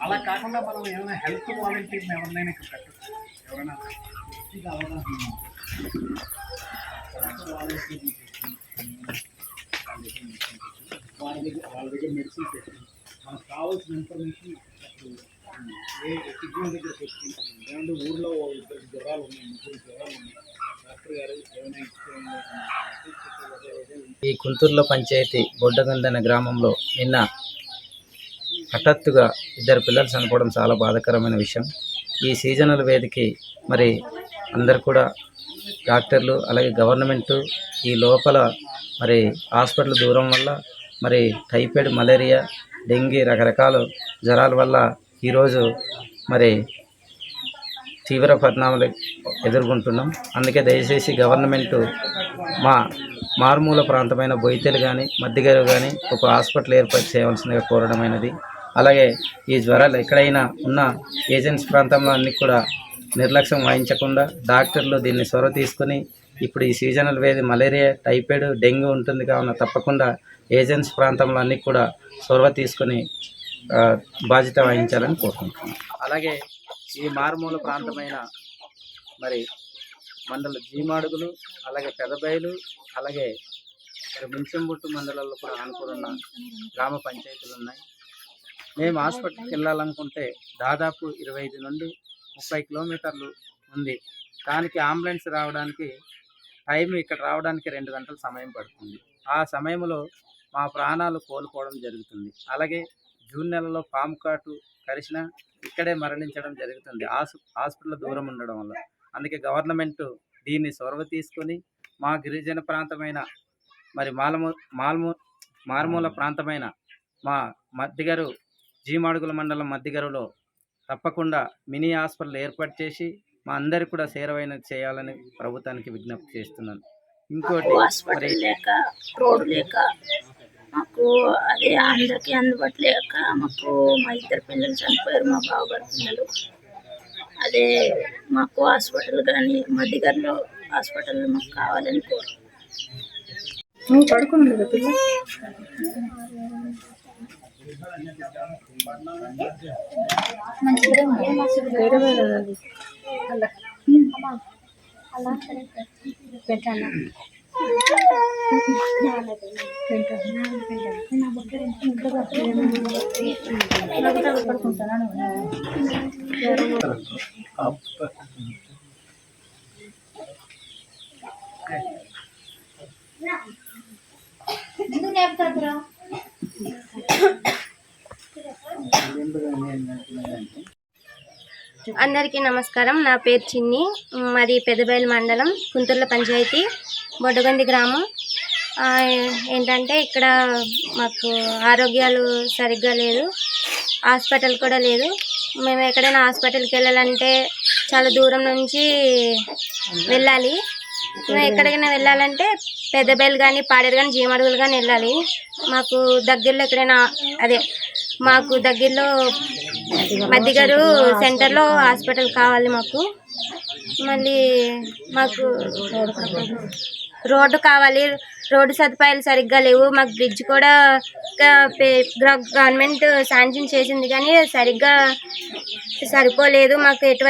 అలా కాకుండా మనం ఏమైనా హెల్త్ వాలంటీర్ని ఎవరినైనా ఇక్కడ పెట్టచ్చు. ఎవరైనా వాళ్ళ దగ్గర మెడిసిన్ పెట్టి మనకు కావాల్సిన ఇన్ఫర్మేషన్ ఏ సిగ్నల్ దగ్గర పెట్టి ఏమంటే ఊళ్ళో ఇద్దరు జ్వరాలు ఉన్నాయి, ముగ్గురు జ్వరాలు ఉన్నాయి, డాక్టర్ గారు ఏమైనా ఈ కుంతూరులో పంచాయతీ బొడ్డగందన గ్రామంలో నిన్న హఠాత్తుగా ఇద్దరు పిల్లలు చనిపోవడం చాలా బాధాకరమైన విషయం. ఈ సీజనల్ వేదికి మరి అందరు కూడా డాక్టర్లు అలాగే గవర్నమెంటు ఈ లోపల మరి హాస్పిటల్ దూరం వల్ల మరి టైఫాయిడ్, మలేరియా, డెంగీ రకరకాల జ్వరాల వల్ల ఈరోజు మరి తీవ్ర పరిణామాలు ఎదుర్కొంటున్నాం. అందుకే దయచేసి గవర్నమెంటు మారుమూల ప్రాంతమైన బొయితెలు కానీ మద్దిగరు కానీ ఒక హాస్పిటల్ ఏర్పాటు చేయవలసిందిగా కోరడమైనది. అలాగే ఈ జ్వరాలు ఎక్కడైనా ఉన్న ఏజెన్సీ ప్రాంతంలో అన్ని కూడా నిర్లక్ష్యం వహించకుండా డాక్టర్లు దీన్ని చొరవ తీసుకొని ఇప్పుడు ఈ సీజనల్ వ్యాధి మలేరియా, టైఫాయిడ్, డెంగ్యూ ఉంటుంది కావున తప్పకుండా ఏజెన్సీ ప్రాంతంలో అన్ని కూడా చొరవ తీసుకొని బాధ్యత వహించాలని కోరుకుంటున్నాం. అలాగే ఈ మారుమూల ప్రాంతమైన మరి మండల జీమాడుగులు, అలాగే పెదబయలు, అలాగే మరి ముంచెంబుట్టు మండలాల్లో కూడా ఆనుకున్న గ్రామ పంచాయతీలు ఉన్నాయి. మేము హాస్పిటల్కి వెళ్ళాలనుకుంటే దాదాపు 25 నుండి 30 కిలోమీటర్లు ఉంది. దానికి అంబులెన్స్ రావడానికి టైం ఇక్కడ రావడానికి 2 గంటల సమయం పడుతుంది. ఆ సమయంలో మా ప్రాణాలు కోల్పోవడం జరుగుతుంది. అలాగే జూన్ నెలలో పాము కాటు కరిచిన ఇక్కడే మరణించడం జరుగుతుంది హాస్పిటల్ దూరం ఉండడం వల్ల. అందుకే గవర్నమెంట్ దీన్ని చొరవ తీసుకొని మా గిరిజన ప్రాంతమైన మరి మారుమూల ప్రాంతమైన మా మద్దిగరు జీమాడుగుల మండలం మద్దిగరులో తప్పకుండా మినీ హాస్పిటల్ ఏర్పాటు చేసి మా అందరికి కూడా చేరవైన చేయాలని ప్రభుత్వానికి విజ్ఞప్తి చేస్తున్నాను. ఇంకోటి హాస్పిటల్ లేక రోడ్ లేక మాకు అదే అందరికీ అందుబాటు లేక మాకు మా ఇద్దరు పిల్లలు చనిపోయారు, మా బావగారు పిల్లలు. అదే మాకు హాస్పిటల్ కానీ మద్దిగర్లో హాస్పిటల్ మాకు కావాలని అందరికీ నమస్కారం. నా పేరు చిన్ని, మాది పెదబయలు మండలం, కుంతూర్ల పంచాయతీ, బొడ్డగంది గ్రామం. ఏంటంటే ఇక్కడ మాకు ఆరోగ్యాలు సరిగ్గా లేదు, హాస్పిటల్ కూడా లేదు. మేము ఎక్కడైనా హాస్పిటల్కి వెళ్ళాలంటే చాలా దూరం నుంచి వెళ్ళాలి. మేము ఎక్కడికైనా వెళ్ళాలంటే పెద్దబయలు కానీ పాడేరు కానీ జీమడుగులు కానీ వెళ్ళాలి. మాకు దగ్గరలో ఎక్కడైనా మాకు దగ్గరలో మద్దిగరు సెంటర్లో హాస్పిటల్ కావాలి మాకు. మళ్ళీ మాకు రోడ్డు కావాలి, రోడ్డు సదుపాయాలు సరిగ్గా లేవు. మాకు బ్రిడ్జ్ కూడా గవర్నమెంట్ శాంక్షన్ చేసింది కానీ సరిగ్గా సరిపోలేదు. మాకు ఎటు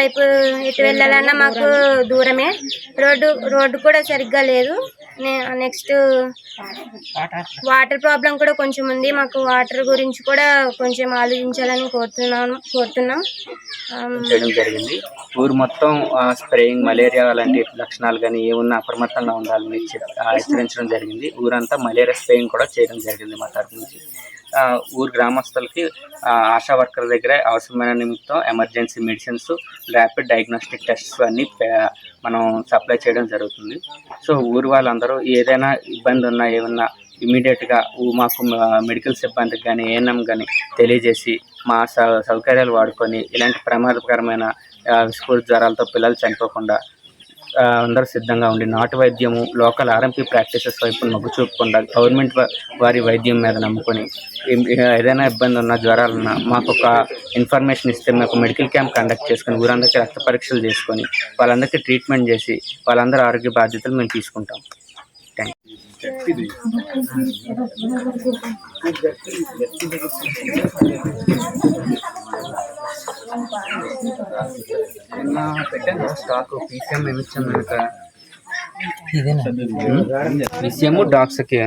వెళ్ళాలన్నా మాకు దూరమే, రోడ్డు కూడా సరిగ్గా లేదు. నెక్స్ట్ వాటర్ ప్రాబ్లం కూడా కొంచెం ఉంది. మాకు వాటర్ గురించి కూడా కొంచెం ఆలోచించాలని కోరుతున్నాం. చేయడం జరిగింది. ఊరు మొత్తం స్ప్రేయింగ్, మలేరియా లాంటి లక్షణాలు కానీ ఏమున్నా అప్రమత్తంగా ఉండాలని హెచ్చరించడం జరిగింది. ఊరంతా మలేరియా స్ప్రేయింగ్ కూడా చేయడం జరిగింది మా తరఫు నుంచి. ఊరు గ్రామస్తులకి ఆశా వర్కర్ దగ్గర అవసరమైన నిమిత్తం emergency medicines, rapid diagnostic tests అన్నీ మనం సప్లై చేయడం జరుగుతుంది. సో ఊరు వాళ్ళందరూ ఏదైనా ఇబ్బంది ఉన్నా ఏమన్నా ఇమీడియట్గా మాకు మెడికల్ సిబ్బందికి కానీ ఏఎన్ఎం కానీ తెలియజేసి మా సౌకర్యాలు వాడుకొని ఇలాంటి ప్రమాదకరమైన విస్ఫోట జ్వరాలతో పిల్లలు చనిపోకుండా అందరూ సిద్ధంగా ఉండి నాటు వైద్యము, లోకల్ ఆర్ఎంపీ ప్రాక్టీసెస్ వైపు మొగ్గు చూపకుండా గవర్నమెంట్ వారి వైద్యం మీద నమ్ముకొని ఏదైనా ఇబ్బంది ఉన్నా, జ్వరాలున్నా మాకు ఒక ఇన్ఫర్మేషన్ ఇస్తే మాకు మెడికల్ క్యాంప్ కండక్ట్ చేసుకొని ఊరందరికీ రక్త పరీక్షలు చేసుకొని వాళ్ళందరికీ ట్రీట్మెంట్ చేసి వాళ్ళందరూ ఆరోగ్య బాధ్యతలు మేము తీసుకుంటాం. Thank you. పెట్టాను స్టాక్ పీసీఎం ఎంఎస్ఎం పీసీఎం డాక్స్కి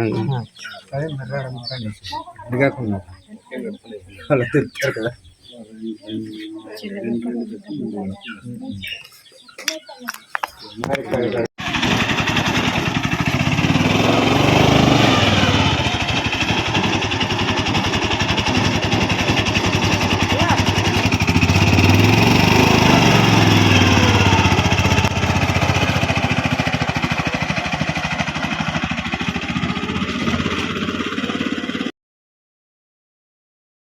వాళ్ళు తిరుగుతారు కదా.